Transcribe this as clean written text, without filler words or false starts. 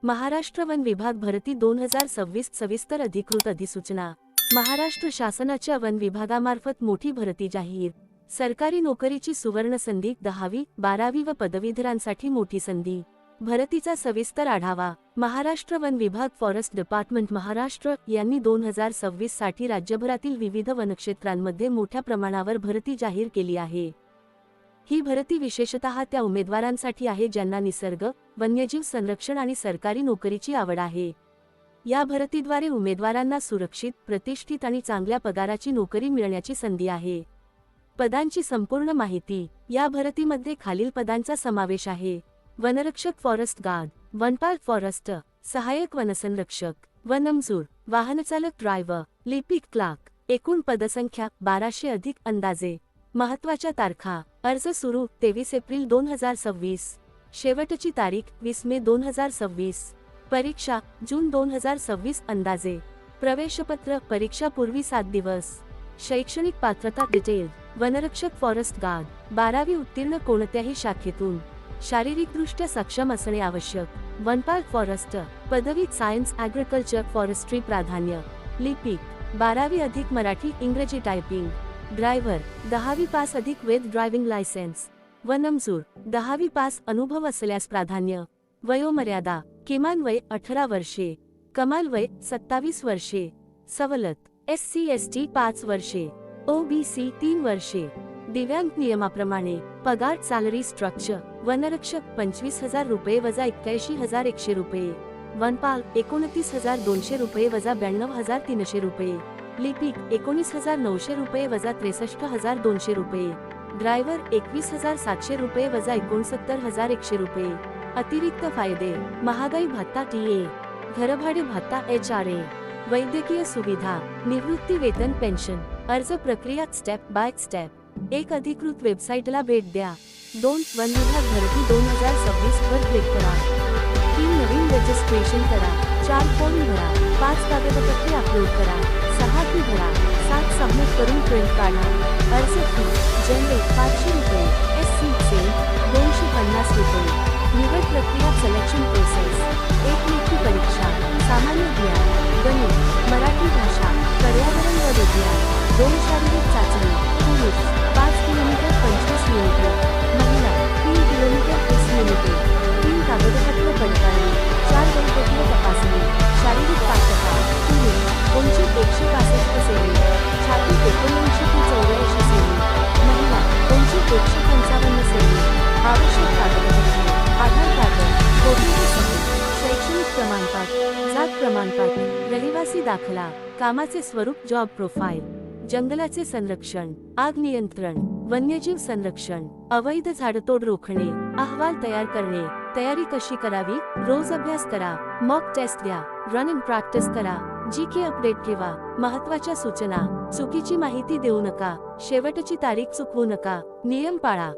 Maharashtra one विभाग भरती 2026 सविस्तर अधिकृत अधिसूचना। महाराष्ट्र शासनाच्या वन विभागामार्फत मोठी भरती जाहीर। सरकारी नोकरीची सुवर्ण संधी 10वी, 12वी व पदवीधरांसाठी मोठी संधी। भरतीचा सविस्तर आढावा। महाराष्ट्र वन विभाग फॉरेस्ट डिपार्टमेंट महाराष्ट्र यांनी 2026 साठी राज्यभरातील विविध वनक्षेत्रांमध्ये मोठ्या प्रमाणावर भरती जाहीर केली आहे। ही भरती विशेषतः त्या उमेदवारांसाठी आहे ज्यांना निसर्ग, वन्यजीव संरक्षण आणि सरकारी नोकरीची आवड आहे। या भरतीद्वारे उमेदवारांना सुरक्षित, प्रतिष्ठित आणि चांगल्या पगाराची नोकरी मिळण्याची संधी आहे। पदांची संपूर्ण माहिती। या भरतीमध्ये खालील पदांचा समावेश आहे: वनरक्षक फॉरेस्ट गार्ड, वनपाल फॉरेस्टर, सहाय्यक वनसंरक्षक, वनमजूर, वाहनचालक ड्रायव्हर, लिपिक क्लार्क। एकूण पदसंख्या 1200 अधिक अंदाजे। महत्त्वाच्या तारखा। अर्ज सुरू 23 एप्रिल 2026। शेवटची तारीख 20 मे 2026। परीक्षा जून 2026 अंदाजे। प्रवेशपत्र परीक्षापूर्वी 7 दिवस। शैक्षणिक पात्रता डिटेल। वनरक्षक फॉरेस्ट गार्ड 12वी उत्तीर्ण कोणत्याही शाखेतून। शारीरिकदृष्ट्या सक्षम असणे आवश्यक। वनपाल फॉरेस्टर पदवीत सायन्स ॲग्रिकल्चर फॉरेस्ट्री प्राधान्य। लिपिक 12वी अधिक मराठी इंग्रजी टायपिंग। ड्रायव्हर 10वी पास अधिक वैध ड्रायव्हिंग लायसेन्स। वनमजूर 10वी पास अनुभव असल्यास प्राधान्य। वयोमर्यादा किमान वय 18 वर्षे, कमाल वय 27 वर्षे। सवलत SC ST 5 वर्षे, OBC 3 वर्षे। दिव्यांग नियमाप्रमाणे पगार सॅलरी स्ट्रक्चर। वनरक्षक 25,000 रुपये वजा 81,100 रुपये। वनपाल 29,200 रुपये वजा 92,300 रुपये। लिपिक 19,900 रुपये वजा 63,200 रुपये। ड्रायव्हर 21,700 रुपये वजा 69,100 रुपये। अतिरिक्त फायदे: महागाई भत्ता TA, घरभाडे भत्ता HRA, वैद्यकीय सुविधा, निवृत्ती वेतन पेन्शन। अर्ज प्रक्रिया स्टेप बाय स्टेप। 1. अधिकृत वेबसाईटला भेट द्या। 2. वन विभाग भरती 2026 वर क्लिक करा। 3. नवीन रजिस्ट्रेशन करा। 4. फॉर्म भरा। 5. कागदपत्रे अपलोड करा। 6. फी भरा। 7. सबमिट करून प्रिंट काढा। अर्ज फी जनरल 500 रुपये, SC चे 250 रुपये। निवड प्रक्रिया सिलेक्शन प्रोसेस। 1 लेखी परीक्षा, सामान्य ज्ञान, गणित, मराठी भाषा, पर्यावरण व विज्ञान। 2 शारीरिक चाचणी। पुरुष 5 किलोमीटर 25 मिनिटे, महिला 3 किलोमीटर 30 मिनिटे। 3 कागदपत्र पडताळणी। 4 वैद्यकीय तपासणी। शारीरिक पात्रता पुरुष उंची 165 सेमी, छाती 79 ते 84 सेमी, महिला उंची 155 सेमी। आवश्यक कागदपत्रे: आधार कार्ड, फोटोची सही, शैक्षणिक प्रमाणपत्र, जात प्रमाणपत्र, रहिवासी दाखला। कामाचे स्वरूप जॉब प्रोफाईल: जंगलाचे संरक्षण, आग नियंत्रण, वन्यजीव संरक्षण, अवैध झाडतोड रोखणे। अहवाल तयार करणे। तयारी कशी करावी? रोज अभ्यास करा, मॉक टेस्ट द्या, रनिंग प्रॅक्टिस करा, GK अपडेट ठेवा। महत्त्वाच्या सूचना: चुकीची माहिती देऊ नका, शेवटची तारीख चुकवू नका, नियम पाळा।